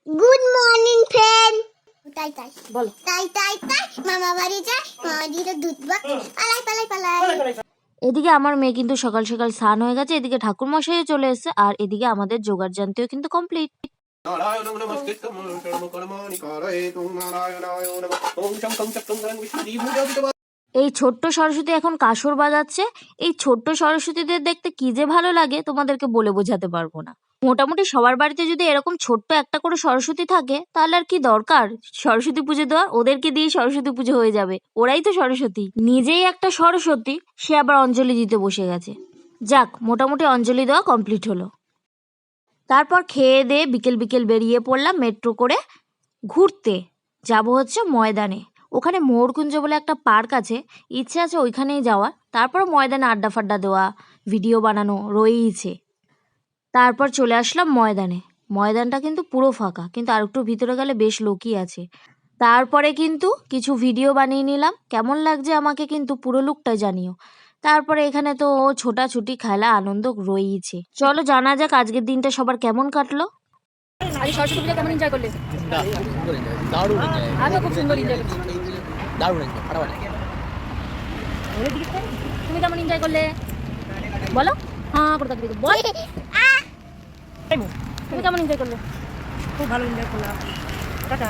Good morning friend. তাই তাই বলো। তাই তাই তাই মামা বাড়ি যায়, মামা দিল দুধ বাক, পালাই পালাই পালাই। এদিকে আমার মেয়ে কিন্তু সকাল সকাল স্নান হয়ে গেছে, এদিকে ঠাকুর মশাইও চলে এসেছে, আর এদিকে আমাদের জোগাড় জানতেও কিন্তু কমপ্লিট। এই ছোট্ট সরস্বতী এখন কাসর বাজাচ্ছে। এই ছোট্ট সরস্বতীদের দেখতে কি যে ভালো লাগে তোমাদেরকে বলে বোঝাতে পারবো না। মোটামুটি সবার বাড়িতে যদি এরকম ছোট্ট একটা করে সরস্বতী থাকে তাহলে আর কি দরকার সরস্বতী পুজো দেওয়ার। ওদেরকে দিয়ে সরস্বতী পুজো হয়ে যাবে, ওরাই তো সরস্বতী, নিজেই একটা সরস্বতী, সে আবার অঞ্জলি দিতে বসে গেছে। যাক, মোটামুটি অঞ্জলি দেওয়া কমপ্লিট হলো। তারপর খেয়ে দিয়ে বিকেল বিকেল বেরিয়ে পড়লাম মেট্রো করে ঘুরতে। যাব হচ্ছে ময়দানে, ওখানে মোরকুঞ্জ বলে একটা পার্ক আছে, ইচ্ছে আছে ওইখানেই যাওয়ার। তারপর ময়দানে আড্ডা ফাড্ডা দেওয়া, ভিডিও বানানো রয়েইছে। তারপর চলে আসলাম ময়দানে। ময়দানটা কিন্তু পুরো ফাঁকা, কিন্তু আর একটু ভিতরে গেলে বেশ লোকই আছে। তারপরে কিন্তু কিছু ভিডিও বানিয়ে নিলাম, কেমন লাগছে আমাকে কিন্তু পুরো লুকটা জানিও। তারপরে এখানে তো ছোটাছুটি খেলা আনন্দ রয়েইছে। চলো জানা যাক আজকের দিনটা সবার কেমন কাটলো। আজ সরস্বতী পূজা কেমন এনজয় করলে? দারুণ এনজয়, আমিও খুব সুন্দর এনজয় করছি। দারুণ এনজয়, ফাটাফাটি। তুমি কেমন এনজয় করলে বলো? হ্যাঁ করে থাকবি বল। তুমি কেমন এনজয় করলে? খুব ভালো এনজয় করলাম। টাটা।